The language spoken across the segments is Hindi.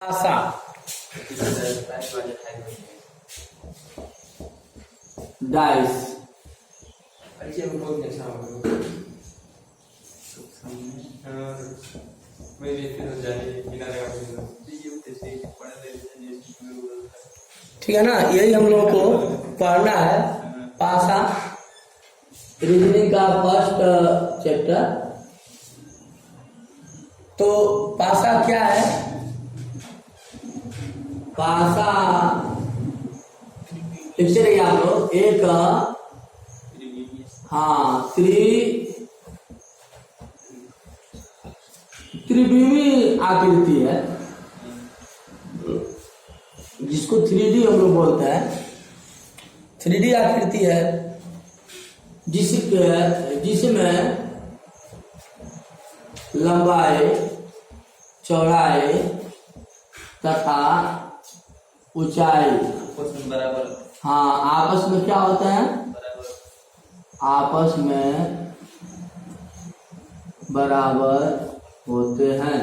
पासा डाइस ठीक है ना। यही हम लोगों को पढ़ना है पासा रीजनिंग का फर्स्ट चैप्टर। तो पासा क्या है? पासा लिखते रहिए आप लोग। एक त्रिविमी आकृति है जिसको 3D हम लोग बोलते हैं। 3D आकृति है जिसमें लंबाई चौड़ाई तथा ऊंचाई बराबर आपस में क्या होता है? आपस में बराबर होते हैं,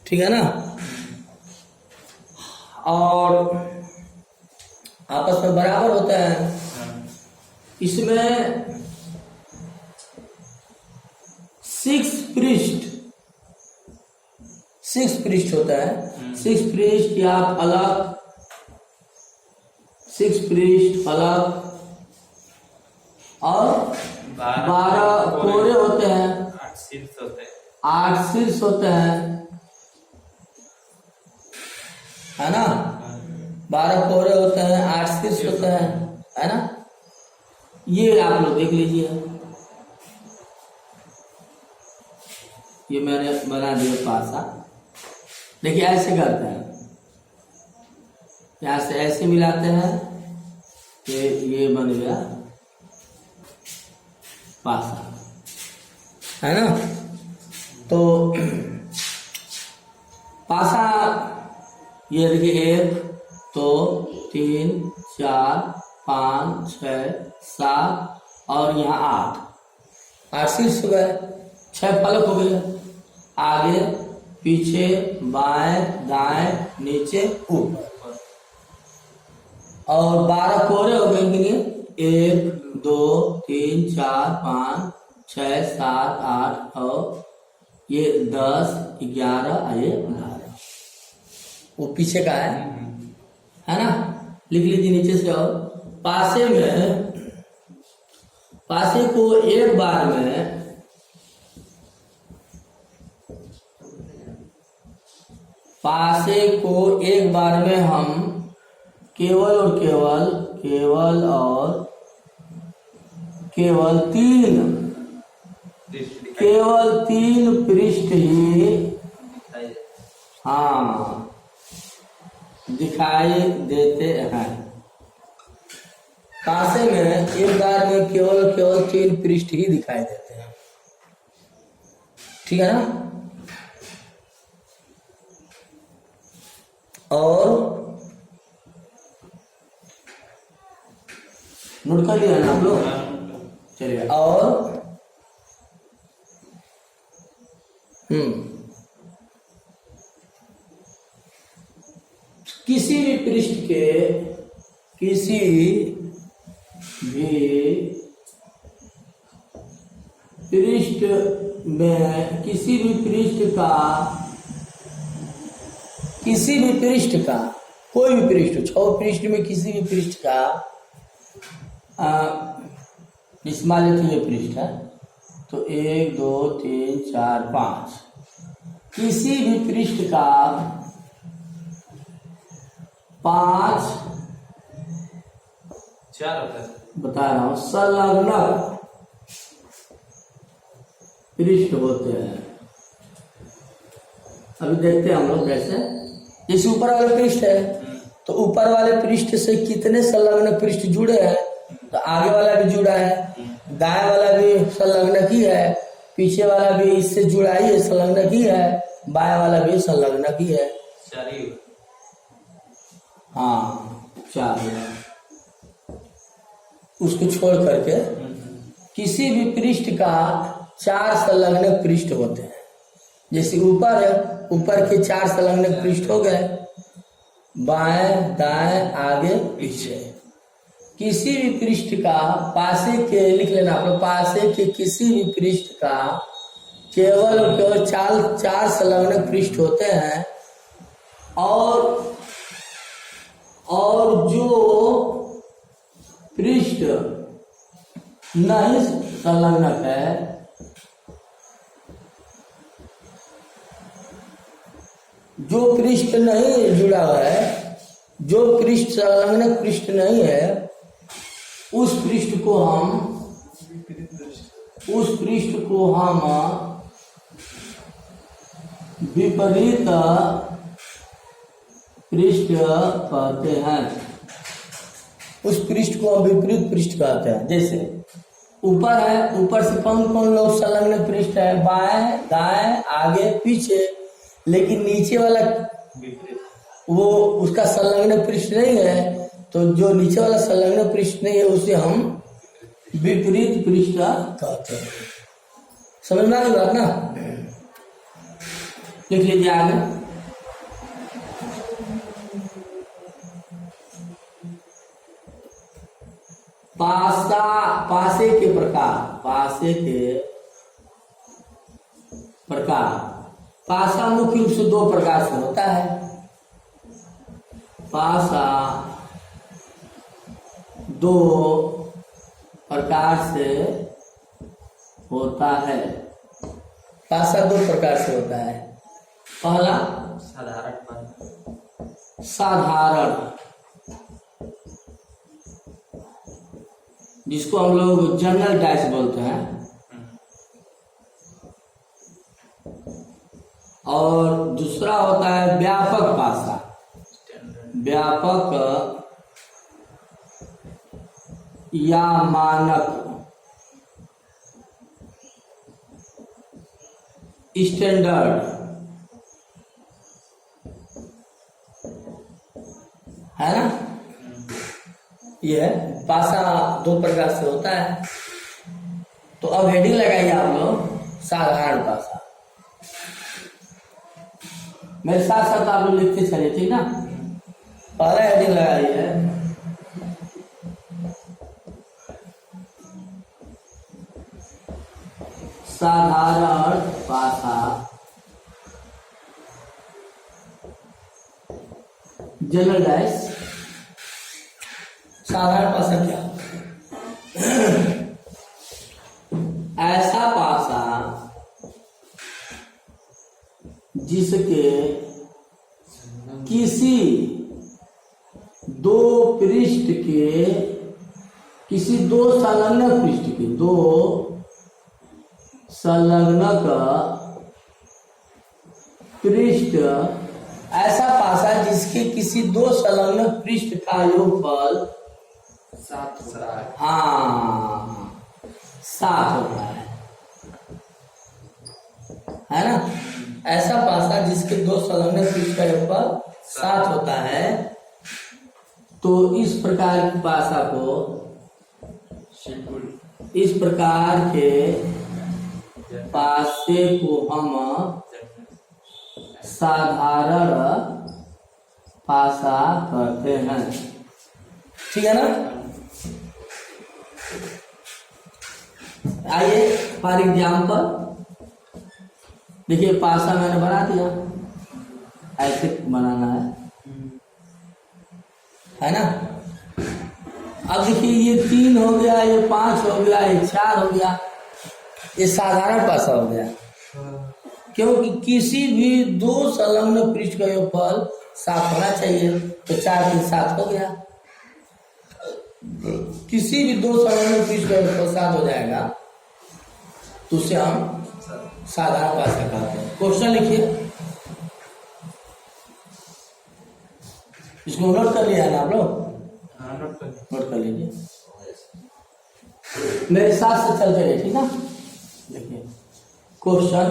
ठीक है ना। और आपस में बराबर होते हैं। इसमें 6 पृष्ठ होता है। 6 पृष्ठ या अलग 6 पृष्ठ अलग और 12 कोरे होते हैं। 8 शीर्ष होते हैं, है ना। 12 कोरे होते हैं, 8 शीर्ष होते हैं, है ना। ये आप लोग देख लीजिए। ये मैंने बना दिया पासा। देखिए ऐसे करते हैं, यहाँ से ऐसे मिलाते हैं कि ये बन गया पासा, है ना। तो पासा ये देखिए 1 2 3 4 5 6 7 और यहाँ 8 शीर्ष हो गए, 6 फलक हो गए। आगे पीछे बाएं दाएं नीचे ऊपर और 12 कोरे हो गए। 1 2 3 4 5 6 7 8 और ये 10 11 ये 12 वो पीछे का है ना। लिख लीजिए नीचे से। और पासे को एक बार में हम केवल 3 पृष्ठ ही दिखाई देते हैं। पासे में एक बार में केवल 3 पृष्ठ ही दिखाई देते हैं, ठीक है ना। और नोट कर लिया ना आप लोग? चलिए। और किसी भी पृष्ठ का कोई भी पृष्ठ 6 पृष्ठ में किसी भी पृष्ठ का मान लीजिए ये पृष्ठ है तो 1 2 3 4 5 किसी भी पृष्ठ का 5 बता रहा हूं संलग्न पृष्ठ होते हैं। अभी देखते हैं हम लोग कैसे। जैसे ऊपर वाले पृष्ठ है तो ऊपर वाले पृष्ठ से कितने संलग्न पृष्ठ जुड़े हैं? तो आगे वाला भी जुड़ा है, दाएं वाला भी संलग्न ही है, पीछे वाला भी इससे जुड़ा ही है, संलग्न ही है, बाएं वाला भी संलग्न ही है। 4 उसको छोड़ करके किसी भी पृष्ठ का 4 संलग्न पृष्ठ होते हैं। जैसे ऊपर है, ऊपर के 4 संलग्न पृष्ठ हो गए, बाएं दाएं आगे पीछे। किसी भी पृष्ठ का पासे के, लिख लेना आप लोग, पासे के किसी भी पृष्ठ का केवल और केवल 4 संलग्न पृष्ठ होते हैं, और जो पृष्ठ नहीं संलग्न है, जो पृष्ठ नहीं जुड़ा हुआ है, जो पृष्ठ संलग्न पृष्ठ नहीं है, उस पृष्ठ को हम विपरीत पृष्ठ कहते हैं। उस पृष्ठ को हम विपरीत पृष्ठ कहते हैं। जैसे ऊपर है, ऊपर से कौन कौन लोग संलग्न पृष्ठ है, बाएं दाएं आगे पीछे, लेकिन नीचे वाला वो उसका संलग्न पृष्ठ नहीं है, तो जो नीचे वाला संलग्न पृष्ठ नहीं है उसे हम विपरीत पृष्ठ कहते हैं। समझ में आ गई बात ना? लिख लीजिए आगे। पासे के प्रकार, पासा मुख्य रूप से 2 प्रकार से होता है। पासा 2 प्रकार से होता है। पासा 2 प्रकार से होता है। पहला साधारण, जिसको हम लोग जनरल डाइस बोलते हैं, और दूसरा होता है व्यापक पासा। व्यापक या मानक, स्टैंडर्ड, है ना? यह पासा 2 प्रकार से होता है। तो अब हेडिंग लगाइए आप लोग, साधारण पासा। मेरे साथ साथ आप लोग लिखते चलिए, ठीक ना? पहला हेडिंग लगाइए साधारण पासा, जनरल डाइस। साधारण पासा क्या? ऐसा पासा जिसके किसी 2 पृष्ठ के, किसी 2 संलग्न पृष्ठ के, 2 संलग्न पृष्ठ, ऐसा पासा जिसके किसी 2 संलग्न पृष्ठ का योगफल 7 होता है। हाँ, 7 होता है ना? ऐसा पासा जिसके 2 संलग्न पृष्ठ का योगफल 7 होता है। तो इस प्रकार के पासा को, इस प्रकार के पासे को हम साधारण पासा कहते हैं। ठीक है ना? आइए फॉर एग्जाम्पल देखिए, पासा मैंने बना दिया, ऐसे बनाना है ना? अब देखिए, ये 3 हो गया, ये 5 हो गया, ये 4 हो गया, ये साधारण पासा हो गया। क्योंकि किसी भी 2 संलग्न पृष्ठ का योगफल 7 होना चाहिए, तो 4 3 7 हो गया। किसी भी 2 संलग्न पृष्ठ का योगफल 7 हो जाएगा, तो उसे हम साधारण पासा कहते हैं। क्वेश्चन लिखिए, इसको नोट कर लिया है ना आप लोग? नोट कर लीजिए, मेरे साथ से चलते रहिए, ठीक है? देखिए क्वेश्चन,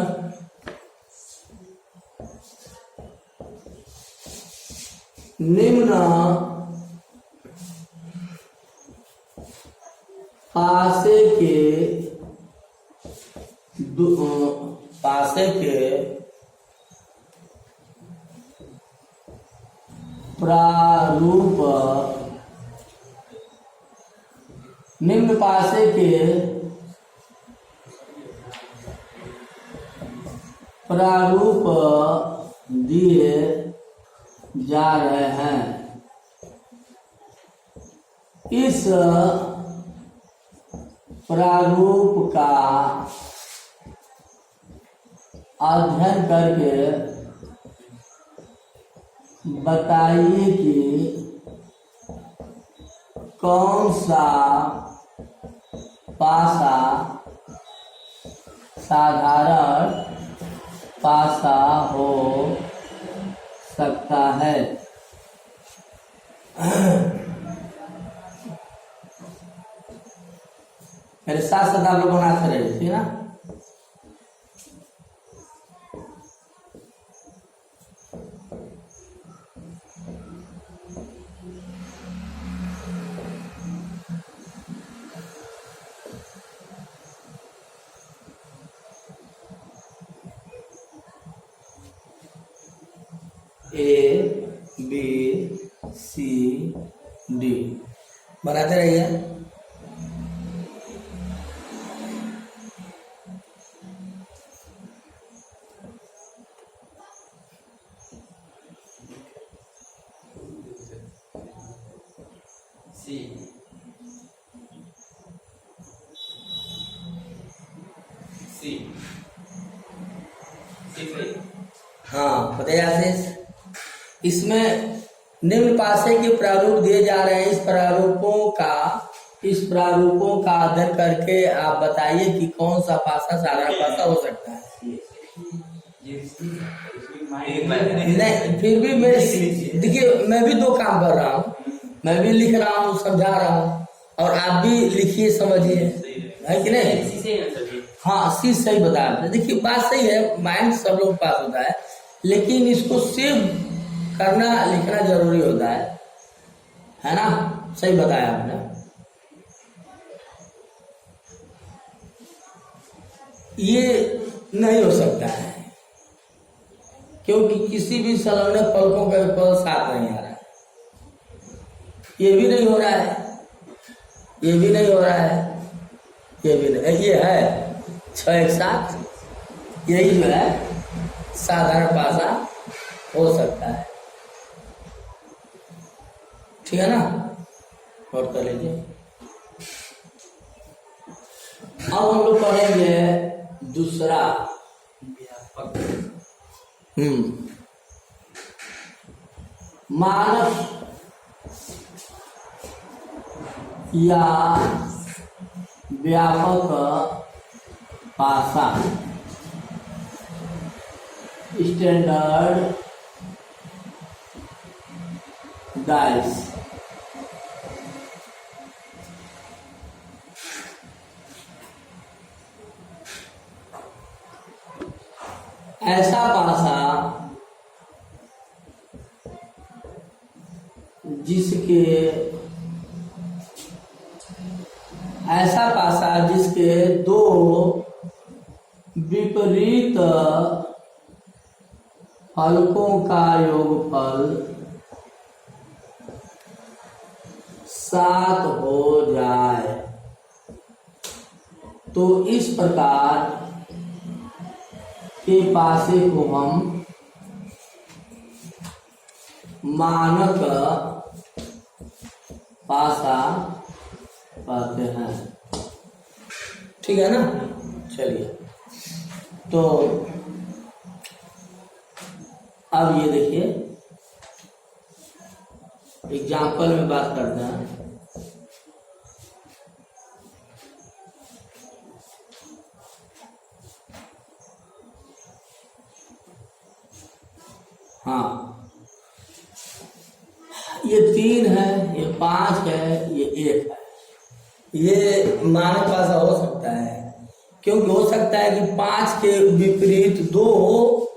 निम्न पासे के प्रारूप निम्न पासे के प्रारूप दिए जा रहे हैं। इस प्रारूप का अध्ययन करके बताइए कि कौन सा पासा साधारण पासा हो सकता है। मेरे साथ साथ आप लोग बनाते रहे, ठीक है ना। ए बी सी डी बनाते रहिए। हाँ बताइए आशीष। इसमें निम्न पासे के प्रारूप दिए जा रहे हैं। इस प्रारूपों का अध्ययन करके आप बताइए कि कौन सा पासा साधारण पासा हो सकता है। नहीं फिर भी मैं देखिए, मैं भी दो काम कर रहा हूँ, मैं भी लिख रहा हूँ, समझा रहा हूँ, और आप भी लिखिए, समझिए, है कि नहीं। हाँ सी सही बताया। देखिए बात सही है, माइंड सब लोग पास होता है, लेकिन इसको सेव करना लिखना जरूरी होता है ना। सही बताया आपने। ये नहीं हो सकता है क्योंकि किसी भी संलग्न फलकों का पद साथ नहीं आ रहा है। ये भी नहीं हो रहा है, ये भी नहीं हो रहा है, ये भी नहीं। ये है 6 एक साथ, यही जो है साधारण पासा हो सकता है, ठीक है ना। नोट कर लीजिए। अब हम लोग पढ़ेंगे दूसरा। मानक या व्यापक पासा, स्टैंडर्ड डाइस। ऐसा पासा जिसके दो विपरीत फलकों का योगफल 7 हो जाए, तो इस प्रकार के पासे को हम मानक पासा कहते हैं, ठीक है ना। चलिए तो अब ये देखिए एग्जाम्पल में बात करते हैं। हाँ ये 3 है, ये 5 है, ये 1 है। ये मानक पासा हो सकता है क्योंकि हो सकता है कि 5 के विपरीत 2 हो,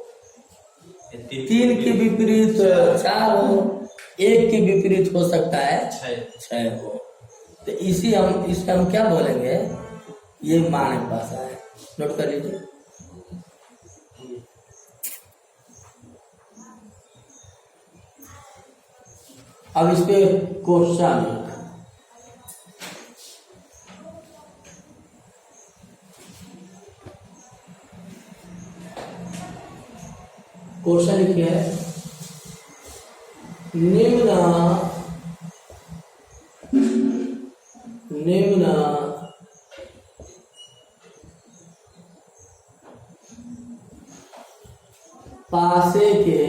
3 के विपरीत 4 हो, 1 के विपरीत हो सकता है 6 हो। तो इसे हम क्या बोलेंगे, ये मानक पासा है। नोट कर लीजिए। अब इस पे क्वेश्चन लिखिए, निम्न पासे के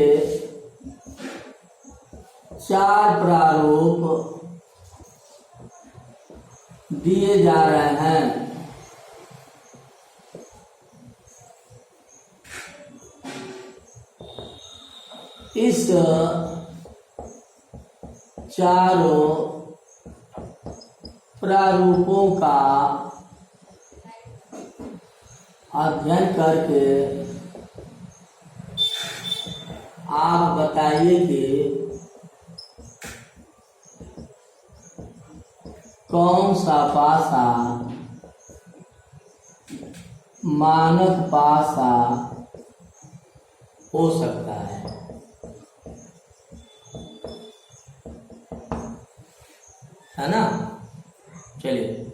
4 प्रारूप दिए जा रहे हैं। इस चारों प्रारूपों का अध्ययन करके आप बताइए कि कौन सा पासा मानक पासा हो सकता है ना। चलिए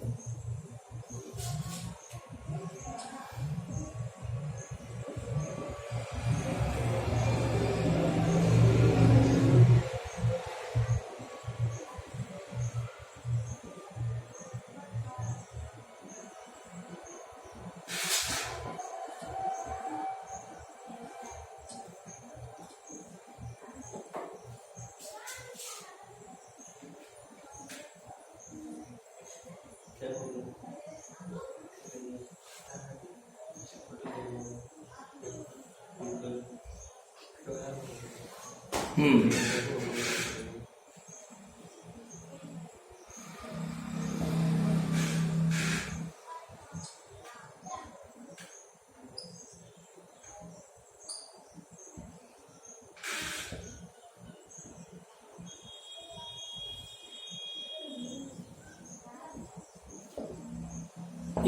A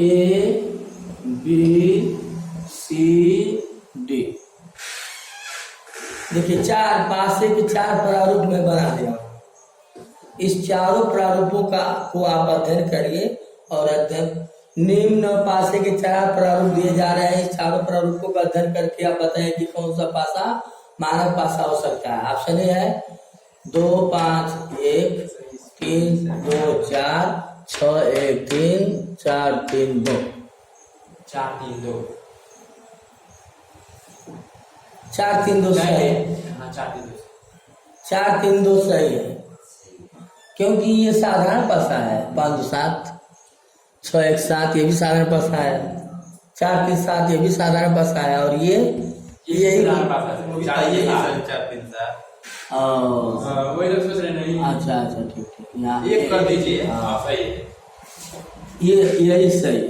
B C D। देखिए 4 पासे के 4 प्रारूप में बना दिया। इस चारों प्रारूपों को आप अध्ययन करिए और निम्न पासे के 4 प्रारूप दिए जा रहे हैं। इस चारों प्रारूपों का अध्ययन करके आप बताएं कि कौन सा पासा मानक पासा हो सकता है। ऑप्शन ए है 2 5 1 3 2 4 6 1 3 4 3 2 4 3 2 4 3 2 सही है। हाँ 4 3 2 4 3 2 सही है, क्योंकि ये साधारण पासा है। 5 2 7 6 1 7 ये भी साधारण पासा है। 4 3 7 ये भी साधारण पासा है। और ये साधारण पासा है। 4 3 7 वही लोग सोच रहे नहीं। अच्छा ठीक यहाँ एक कर दीजिए। हाँ सही है, यही सही है।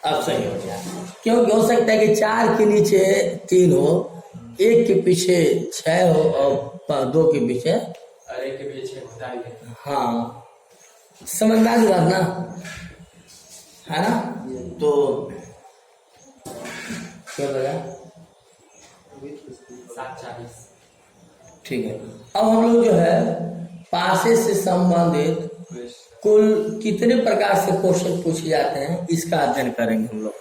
अब सही हो गया, क्योंकि हो सकता है कि 4 के नीचे 3 हो, 1 के पीछे 6 हो और 2 के पीछे और 1 के पीछे होता ही है। हाँ समझ में आ गई बात ना, है ना। तो क्या बोला 7 ठीक है। अब हम लोग जो है पासे से संबंधित कुल कितने प्रकार से क्वेश्चन पूछे जाते हैं इसका अध्ययन करेंगे हम लोग।